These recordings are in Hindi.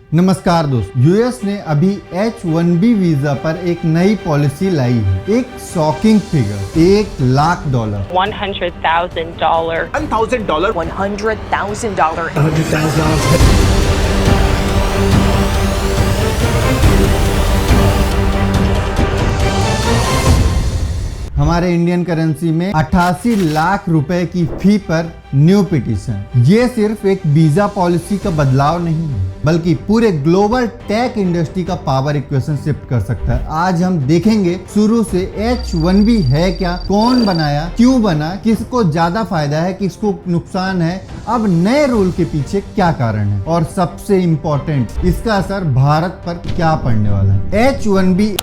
नमस्कार दोस्तों, यूएस ने अभी H-1B वीजा पर एक नई पॉलिसी लाई है। एक शॉकिंग फिगर, $1 लाख, $100,000, $100,000. हमारे इंडियन करेंसी में 88 लाख रुपए की फी पर न्यू पिटीशन। ये सिर्फ एक वीजा पॉलिसी का बदलाव नहीं है, बल्कि पूरे ग्लोबल टेक इंडस्ट्री का पावर इक्वेशन शिफ्ट कर सकता है। आज हम देखेंगे शुरू से H-1B है क्या, कौन बनाया, क्यों बना, किसको ज्यादा फायदा है, किसको नुकसान है, अब नए रूल के पीछे क्या कारण है, और सबसे इम्पोर्टेंट इसका असर भारत पर क्या पड़ने वाला है। H-1B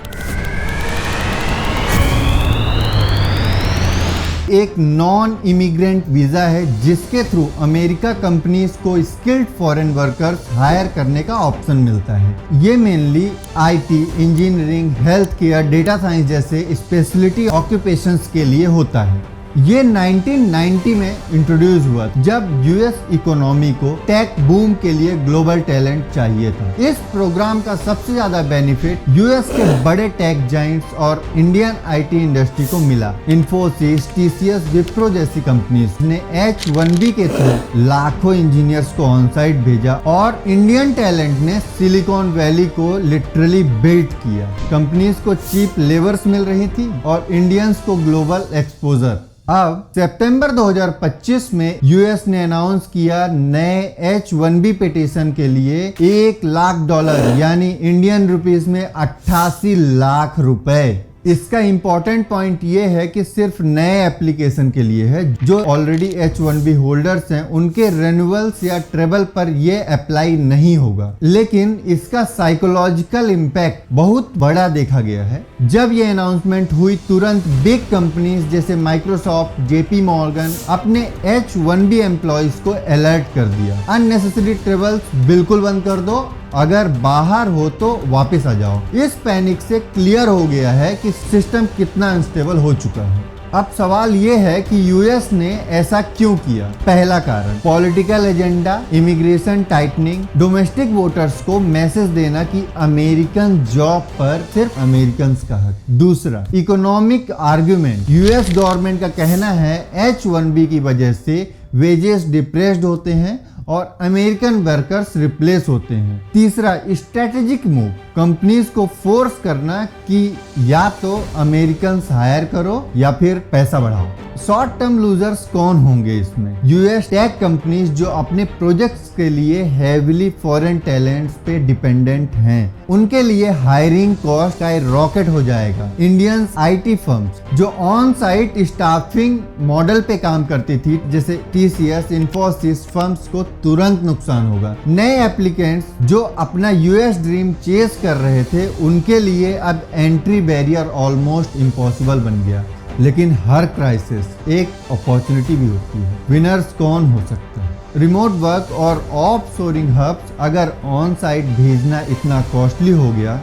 एक नॉन इमिग्रेंट वीजा है जिसके थ्रू अमेरिका कंपनीज को स्किल्ड फॉरेन वर्कर्स हायर करने का ऑप्शन मिलता है। ये mainly IT, engineering, health care, data science जैसे स्पेशलिटी ऑक्यूपेशंस के लिए होता है। ये 1990 में इंट्रोड्यूस हुआ जब यूएस इकोनॉमी को टेक बूम के लिए ग्लोबल टैलेंट चाहिए था। इस प्रोग्राम का सबसे ज्यादा बेनिफिट यूएस के बड़े टेक जाइंट्स और इंडियन आईटी इंडस्ट्री को मिला। इन्फोसिस, टीसीएस, विप्रो जैसी कंपनीज ने H-1B के थ्रू लाखों इंजीनियर्स को ऑन साइट भेजा और इंडियन टैलेंट ने सिलिकॉन वैली को लिटरली बिल्ड किया। कंपनीज को चीप लेबर्स मिल रही थी और इंडियंस को ग्लोबल एक्सपोजर। अब सितंबर 2025 में यूएस ने अनाउंस किया नए H-1B पिटीशन के लिए $1 लाख यानी इंडियन रुपीस में 88 लाख रुपए। इसका इंपॉर्टेंट पॉइंट ये है कि सिर्फ नए एप्लीकेशन के लिए है। जो ऑलरेडी H-1B होल्डर्स हैं उनके रेन्युअल्स या ट्रेवल पर ये अप्लाई नहीं होगा, लेकिन इसका साइकोलॉजिकल इम्पैक्ट बहुत बड़ा देखा गया है। जब ये अनाउंसमेंट हुई तुरंत बिग कंपनीज जैसे माइक्रोसॉफ्ट, JP मॉर्गन अपने H-1B एम्प्लॉइज को अलर्ट कर दिया। अननेसेसरी ट्रेवल्स बिल्कुल बंद कर दो, अगर बाहर हो तो वापस आ जाओ। इस पैनिक से क्लियर हो गया है कि सिस्टम कितना अनस्टेबल हो चुका है। अब सवाल ये है कि यूएस ने ऐसा क्यों किया। पहला कारण political agenda, immigration tightening, domestic voters को मैसेज देना कि अमेरिकन जॉब पर सिर्फ अमेरिकन का हक। दूसरा इकोनॉमिक आर्ग्यूमेंट, यूएस गवर्नमेंट का कहना है H-1B की वजह से वेजेस डिप्रेस्ड होते हैं और अमेरिकन वर्कर्स रिप्लेस होते हैं। तीसरा स्ट्रेटेजिक मूव, कंपनीज को फोर्स करना कि या तो अमेरिकन हायर करो या फिर पैसा बढ़ाओ। शॉर्ट टर्म लूजर्स कौन होंगे इसमें? यूएस टेक कंपनीज जो अपने प्रोजेक्ट्स के लिए हेविली फॉरेन टैलेंट्स पे डिपेंडेंट हैं, उनके लिए हायरिंग कॉस्ट का रॉकेट हो जाएगा। इंडियन आईटी फर्म्स जो ऑन साइट स्टाफिंग मॉडल पे काम करती थी जैसे टीसीएस, इन्फोसिस फर्म्स को तुरंत नुकसान होगा। नए एप्लीकेंट्स जो अपना यूएस ड्रीम चेस कर रहे थे उनके लिए अब एंट्री बैरियर ऑलमोस्ट इम्पॉसिबल बन गया। लेकिन हर क्राइसिस एक अपॉर्चुनिटी भी होती है। विनर्स कौन हो सकता है? रिमोट वर्क और ऑफ शोरिंग हब्स अगर ऑन साइट भेजना इतना कॉस्टली हो गया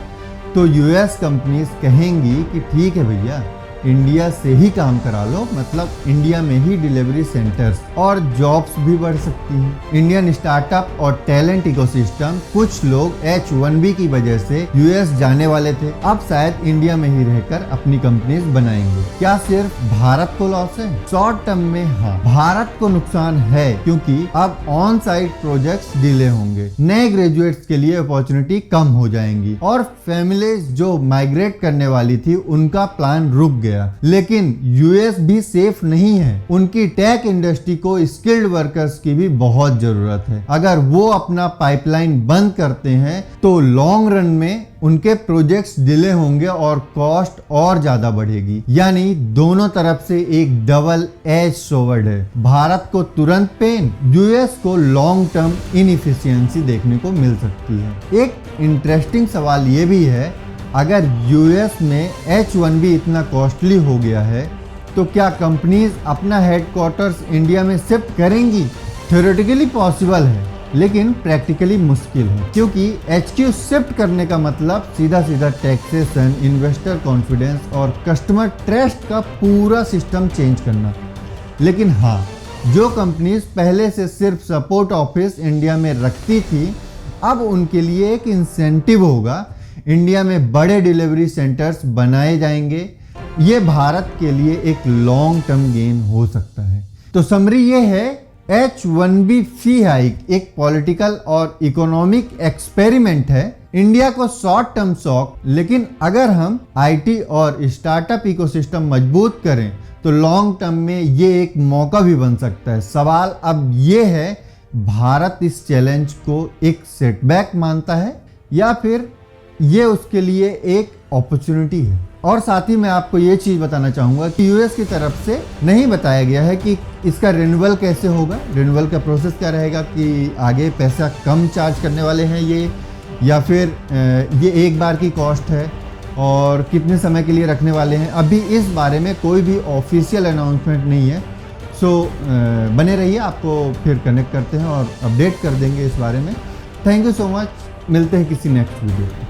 तो यूएस कंपनीज कहेंगी कि ठीक है भैया, इंडिया से ही काम करा लो, मतलब इंडिया में ही डिलीवरी सेंटर्स, और जॉब्स भी बढ़ सकती हैं। इंडियन स्टार्टअप और टैलेंट इकोसिस्टम, कुछ लोग H-1B की वजह से यूएस जाने वाले थे, अब शायद इंडिया में ही रहकर अपनी कंपनीज बनाएंगे। क्या सिर्फ भारत को लॉस है? शॉर्ट टर्म में हाँ, भारत को नुकसान है क्योंकि अब ऑन साइट प्रोजेक्ट्स डिले होंगे, नए ग्रेजुएट्स के लिए अपॉर्चुनिटी कम हो जाएंगी और फैमिलीज जो माइग्रेट करने वाली थी उनका प्लान रुक गया। लेकिन यूएस भी सेफ नहीं है, उनकी टेक इंडस्ट्री को स्किल्ड वर्कर्स की भी बहुत जरूरत है। अगर वो अपना पाइपलाइन बंद करते हैं तो लॉन्ग रन में उनके प्रोजेक्ट्स डिले होंगे और कॉस्ट और ज्यादा बढ़ेगी। यानी दोनों तरफ से एक डबल एज सोवर्ड है। भारत को तुरंत पेन, यूएस को लॉन्ग टर्म इनएफिशिएंसी देखने को मिल सकती है। एक इंटरेस्टिंग सवाल ये भी है, अगर यूएस में H-1B इतना कॉस्टली हो गया है तो क्या कंपनीज अपना हेडक्वार्टर्स इंडिया में शिफ्ट करेंगी? थ्योरेटिकली पॉसिबल है, लेकिन प्रैक्टिकली मुश्किल है, क्योंकि HQ शिफ्ट करने का मतलब सीधा सीधा टैक्सेशन, इन्वेस्टर कॉन्फिडेंस और कस्टमर ट्रस्ट का पूरा सिस्टम चेंज करना। लेकिन हाँ, जो कंपनीज पहले से सिर्फ सपोर्ट ऑफिस इंडिया में रखती थी अब उनके लिए एक इंसेंटिव होगा, इंडिया में बड़े डिलीवरी सेंटर्स बनाए जाएंगे। ये भारत के लिए एक लॉन्ग टर्म गेन हो सकता है। तो समरी ये है, H1B फी हाइक एक पॉलिटिकल और इकोनॉमिक एक्सपेरिमेंट है, इंडिया को शॉर्ट टर्म शॉक, लेकिन अगर हम आईटी और स्टार्टअप इकोसिस्टम मजबूत करें तो लॉन्ग टर्म में ये एक मौका भी बन सकता है। सवाल अब ये है, भारत इस चैलेंज को एक सेटबैक मानता है या फिर ये उसके लिए एक अपॉर्चुनिटी है। और साथ ही मैं आपको ये चीज़ बताना चाहूँगा कि यूएस की तरफ से नहीं बताया गया है कि इसका रिन्यूअल कैसे होगा, रिन्यूअल का प्रोसेस क्या रहेगा, कि आगे पैसा कम चार्ज करने वाले हैं ये, या फिर ये एक बार की कॉस्ट है और कितने समय के लिए रखने वाले हैं। अभी इस बारे में कोई भी ऑफिशियल अनाउंसमेंट नहीं है। सो बने रहिए, आपको फिर कनेक्ट करते हैं और अपडेट कर देंगे इस बारे में। थैंक यू सो मच, मिलते हैं किसी नेक्स्ट वीडियो में।